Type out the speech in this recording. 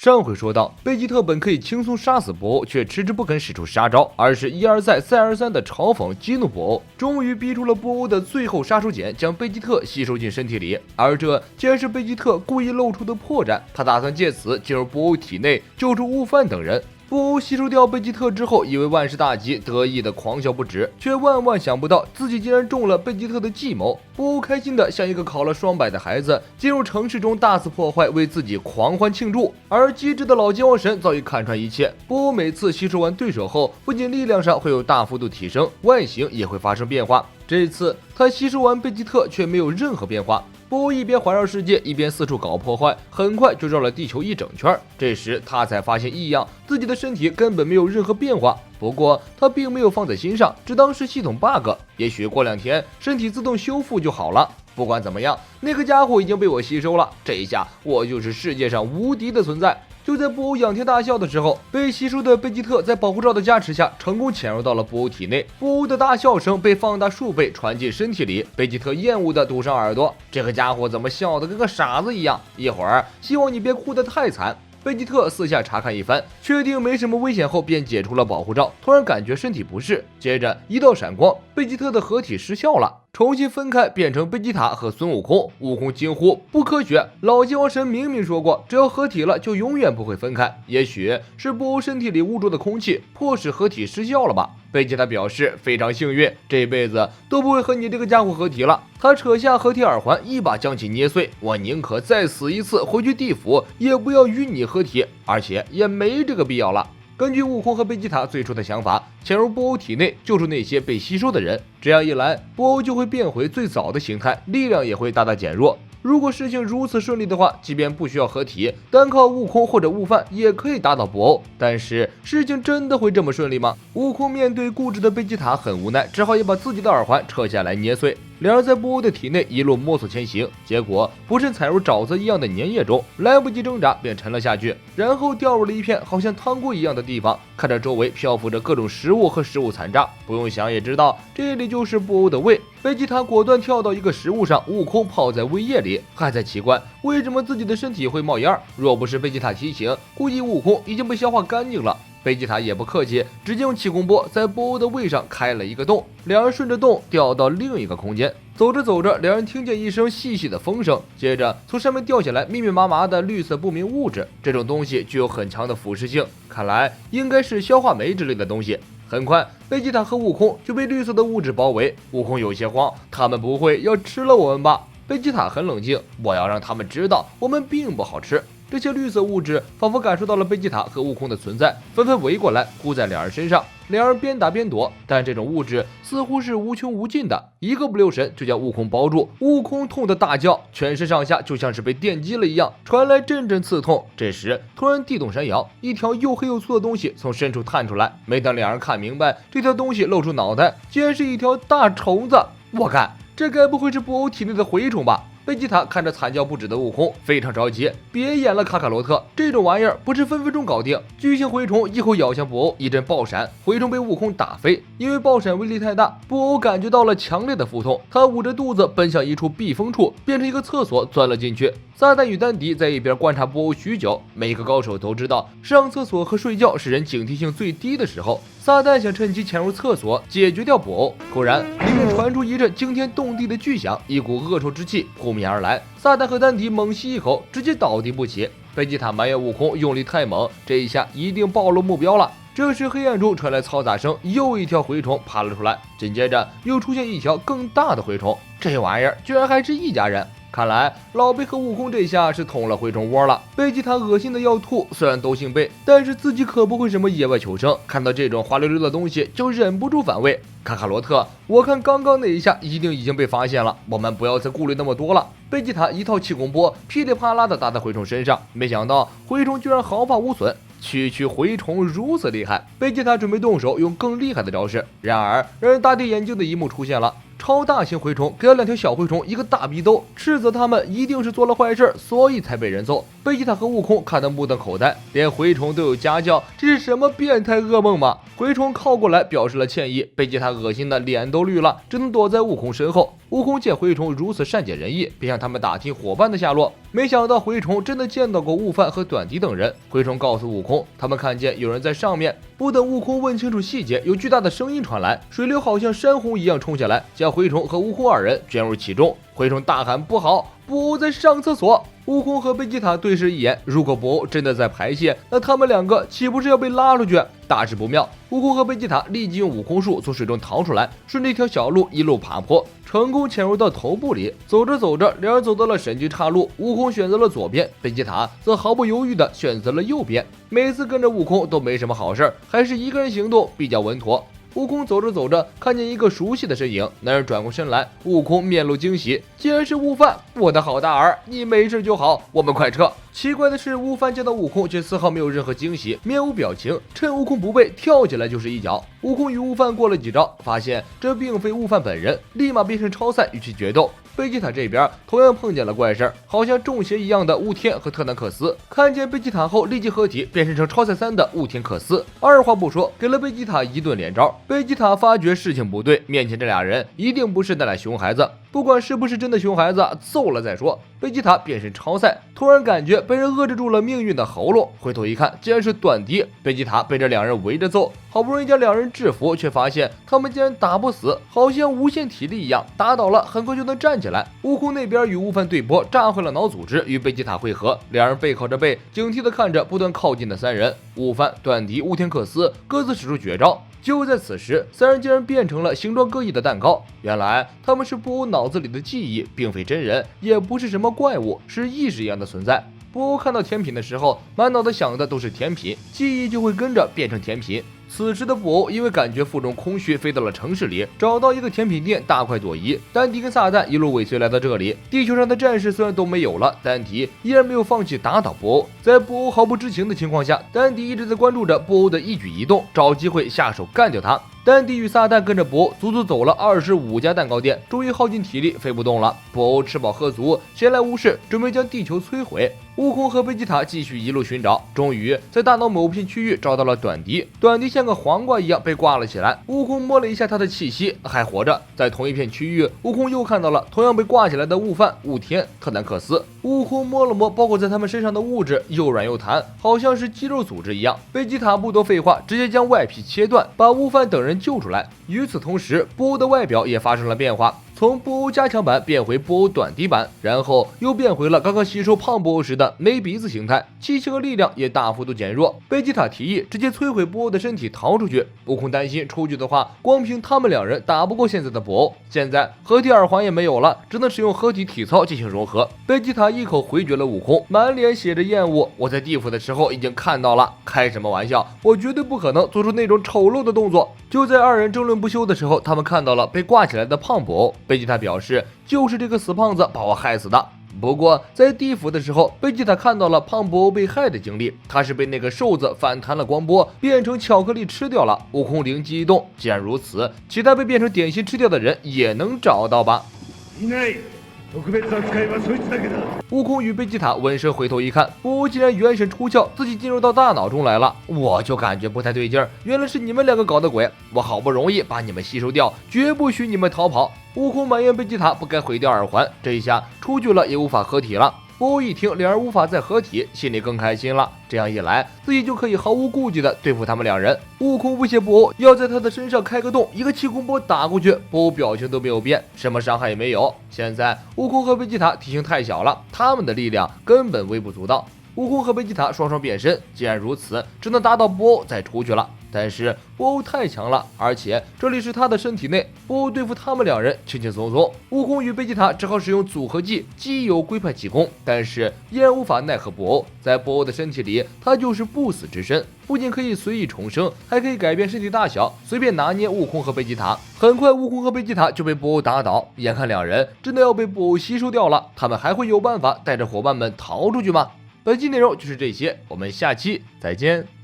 上回说到，贝吉特本可以轻松杀死布欧，却迟迟不肯使出杀招，而是一而再再而三的嘲讽激怒布欧，终于逼出了布欧的最后杀手锏，将贝吉特吸收进身体里。而这竟然是贝吉特故意露出的破绽，他打算借此进入布欧体内救出悟饭等人。布欧吸收掉贝吉特之后，以为万事大吉，得意的狂笑不止，却万万想不到自己竟然中了贝吉特的计谋。布欧开心的像一个考了双百的孩子，进入城市中大肆破坏，为自己狂欢庆祝。而机智的老界王神早已看穿一切，布欧每次吸收完对手后，不仅力量上会有大幅度提升，外形也会发生变化。这次他吸收完贝吉特却没有任何变化。布欧一边环绕世界，一边四处搞破坏，很快就绕了地球一整圈。这时他才发现异样，自己的身体根本没有任何变化。不过他并没有放在心上，只当是系统 bug， 也许过2天身体自动修复就好了。不管怎么样，那个家伙已经被我吸收了，这一下我就是世界上无敌的存在。就在布欧仰天大笑的时候，被吸收的贝吉特在保护罩的加持下，成功潜入到了布欧体内。布欧的大笑声被放大数倍传进身体里，贝吉特厌恶的堵上耳朵，这个家伙怎么笑得跟个傻子一样？一会儿希望你别哭得太惨。贝吉特四下查看一番，确定没什么危险后，便解除了保护罩。突然感觉身体不适，接着一道闪光，贝吉特的合体失效了，重新分开变成贝吉塔和孙悟空。悟空惊呼：不科学！老界王神明明说过，只要合体了就永远不会分开。也许是布欧身体里污浊的空气迫使合体失效了吧？贝吉塔表示非常幸运，这辈子都不会和你这个家伙合体了。他扯下合体耳环，一把将其捏碎。我宁可再死一次，回去地府，也不要与你合体，而且也没这个必要了。根据悟空和贝吉塔最初的想法，潜入布欧体内救出那些被吸收的人，这样一来，布欧就会变回最早的形态，力量也会大大减弱。如果事情如此顺利的话，即便不需要合体，单靠悟空或者悟饭也可以打倒布欧。但是事情真的会这么顺利吗？悟空面对固执的贝吉塔很无奈，只好也把自己的耳环扯下来捏碎。两人在布欧的体内一路摸索前行，结果不慎踩入沼泽一样的粘液中，来不及挣扎便沉了下去，然后掉入了一片好像汤锅一样的地方。看着周围漂浮着各种食物和食物残渣，不用想也知道这里就是布欧的胃。贝吉塔果断跳到一个食物上，悟空泡在胃液里，还在奇怪为什么自己的身体会冒烟。若不是贝吉塔提醒，估计悟空已经被消化干净了。贝吉塔也不客气，直接用气功波在布欧的胃上开了一个洞，两人顺着洞掉到另一个空间。走着走着，两人听见一声细细的风声，接着从上面掉下来密密麻麻的绿色不明物质。这种东西具有很强的腐蚀性，看来应该是消化酶之类的东西。很快，贝吉塔和悟空就被绿色的物质包围。悟空有些慌，他们不会要吃了我们吧？贝吉塔很冷静，我要让他们知道我们并不好吃。这些绿色物质仿佛感受到了贝吉塔和悟空的存在，纷纷围过来扑在两人身上。两人边打边躲，但这种物质似乎是无穷无尽的，一个不留神就将悟空包住。悟空痛得大叫，全身上下就像是被电击了一样，传来阵阵刺痛。这时突然地动山摇，一条又黑又粗的东西从深处探出来。没等两人看明白，这条东西露出脑袋，竟然是一条大虫子。我看这该不会是布欧体内的蛔虫吧？贝吉塔看着惨叫不止的悟空，非常着急，别演了，卡卡罗特，这种玩意儿不是分分钟搞定。巨型蛔虫一口咬向布欧，一阵爆闪，蛔虫被悟空打飞。因为爆闪威力太大，布欧感觉到了强烈的腹痛，他捂着肚子奔向一处避风处，变成一个厕所钻了进去。撒旦与丹迪在一边观察布欧许久，每个高手都知道上厕所和睡觉是人警惕性最低的时候。撒旦想趁机潜入厕所解决掉布欧，突然里面传出一阵惊天动地的巨响，一股恶臭之气扑面而来。撒旦和丹迪猛吸一口，直接倒地不起。贝吉塔埋怨悟空用力太猛，这一下一定暴露目标了。这时黑暗中传来嘈杂声，又一条蛔虫爬了出来，紧接着又出现一条更大的蛔虫。这玩意儿居然还是一家人，看来老贝和悟空这下是捅了蛔虫窝了。贝吉塔恶心的要吐，虽然都姓贝，但是自己可不会什么野外求生，看到这种滑溜溜的东西就忍不住反胃。卡卡罗特，我看刚刚那一下一定已经被发现了，我们不要再顾虑那么多了。贝吉塔一套气功波噼里啪啦的打在蛔虫身上，没想到蛔虫居然毫发无损。区区蛔虫如此厉害，贝吉塔准备动手用更厉害的招式。然而让人大跌眼镜的一幕出现了，超大型蛔虫给了两条小蛔虫一个大逼兜，斥责他们一定是做了坏事，所以才被人揍。贝吉塔和悟空看得目瞪口呆，连蛔虫都有家教，这是什么变态噩梦吗？蛔虫靠过来表示了歉意，贝吉塔恶心的脸都绿了，只能躲在悟空身后。悟空见蛔虫如此善解人意，便向他们打听伙伴的下落。没想到蛔虫真的见到过悟饭和短笛等人。蛔虫告诉悟空，他们看见有人在上面。不等悟空问清楚细节，有巨大的声音传来，水流好像山洪一样冲下来，将蛔虫和悟空二人卷入其中。蛔虫大喊：“不好，布欧在上厕所！”悟空和贝吉塔对视一眼，如果布欧真的在排泄，那他们两个岂不是要被拉出去？大事不妙！悟空和贝吉塔立即用悟空术从水中逃出来，顺着一条小路一路爬坡，成功潜入到头部里。走着走着，两人走到了神经岔路，悟空选择了左边，贝吉塔则毫不犹豫地选择了右边。每次跟着悟空都没什么好事，还是一个人行动比较稳妥。悟空走着走着，看见一个熟悉的身影，男人转过身来，悟空面露惊喜，竟然是悟饭！我的好大儿，你没事就好，我们快撤！奇怪的是，悟饭见到悟空却丝毫没有任何惊喜，面无表情，趁悟空不备，跳起来就是一脚。悟空与悟饭过了几招，发现这并非悟饭本人，立马变成超赛与其决斗。贝吉塔这边同样碰见了怪事，好像中邪一样的悟天和特南克斯看见贝吉塔后立即合体，变身成超赛3的悟天克斯。二话不说，给了贝吉塔一顿连招。贝吉塔发觉事情不对，面前这俩人一定不是那俩熊孩子，不管是不是真的熊孩子，揍了再说。贝吉塔变身超赛，突然感觉被人扼制住了命运的喉咙，回头一看，竟然是短笛。贝吉塔被这两人围着揍，好不容易将两人制服，却发现他们竟然打不死，好像无限体力一样，打倒了很快就能站起来。悟空那边与悟饭对波，炸毁了脑组织，与贝吉塔会合，两人背靠着背，警惕地看着不断靠近的三人。悟饭、短笛、悟天克斯各自使出绝招。就在此时，三人竟然变成了形状各异的蛋糕。原来他们是布欧脑子里的记忆，并非真人，也不是什么怪物，是意识一样的存在。布欧看到甜品的时候，满脑子想的都是甜品，记忆就会跟着变成甜品。此时的布欧因为感觉腹中空虚，飞到了城市里，找到一个甜品店，大快朵颐。丹迪跟撒旦一路尾随来到这里，地球上的战士虽然都没有了，丹迪依然没有放弃打倒布欧。在布欧毫不知情的情况下，丹迪一直在关注着布欧的一举一动，找机会下手干掉他。丹迪与撒旦跟着布欧足足走了25家蛋糕店，终于耗尽体力飞不动了。布欧吃饱喝足，闲来无事，准备将地球摧毁。悟空和贝吉塔继续一路寻找，终于在大脑某片区域找到了短笛。短笛像个黄瓜一样被挂了起来，悟空摸了一下他的气息，还活着。在同一片区域，悟空又看到了同样被挂起来的悟饭、悟天、特南克斯。悟空摸了摸包裹在他们身上的物质，又软又弹，好像是肌肉组织一样。贝吉塔不多废话，直接将外皮切断，把悟饭等人救出来。与此同时，布欧的外表也发生了变化，从布欧加强版变回布欧短笛版，然后又变回了刚刚吸收胖布欧时的没鼻子形态，气息和力量也大幅度减弱。贝吉塔提议直接摧毁布欧的身体逃出去，悟空担心出去的话，光凭他们两人打不过现在的布欧，现在合体耳环也没有了，只能使用合体体操进行融合。贝吉塔一口回绝了悟空，满脸写着厌恶。我在地府的时候已经看到了，开什么玩笑，我绝对不可能做出那种丑陋的动作。就在二人争论不休的时候，他们看到了被挂起来的胖布欧。贝吉塔表示，就是这个死胖子把我害死的。不过在地府的时候，贝吉塔看到了胖布欧被害的经历，他是被那个瘦子反弹了光波，变成巧克力吃掉了。悟空灵机一动，既然如此，其他被变成点心吃掉的人也能找到吧。悟空与贝吉塔闻声回头一看，布欧竟然元神出窍，自己进入到大脑中来了。我就感觉不太对劲儿，原来是你们两个搞的鬼！我好不容易把你们吸收掉，绝不许你们逃跑！悟空埋怨贝吉塔不该毁掉耳环，这一下出去了也无法合体了。布欧一听两人无法再合体，心里更开心了。这样一来，自己就可以毫无顾忌地对付他们两人。悟空威胁布欧要在他的身上开个洞，一个气功波打过去。布欧表情都没有变，什么伤害也没有。现在悟空和贝吉塔体型太小了，他们的力量根本微不足道。悟空和贝吉塔双双变身，既然如此，只能打倒布欧再出去了。但是布欧太强了，而且这里是他的身体内，布欧对付他们两人轻轻松松。悟空与贝吉塔只好使用组合技，基有龟派气功，但是依然无法奈何布欧。在布欧的身体里，他就是不死之身，不仅可以随意重生，还可以改变身体大小，随便拿捏悟空和贝吉塔。很快，悟空和贝吉塔就被布欧打倒，眼看两人真的要被布欧吸收掉了，他们还会有办法带着伙伴们逃出去吗？本期内容就是这些，我们下期再见。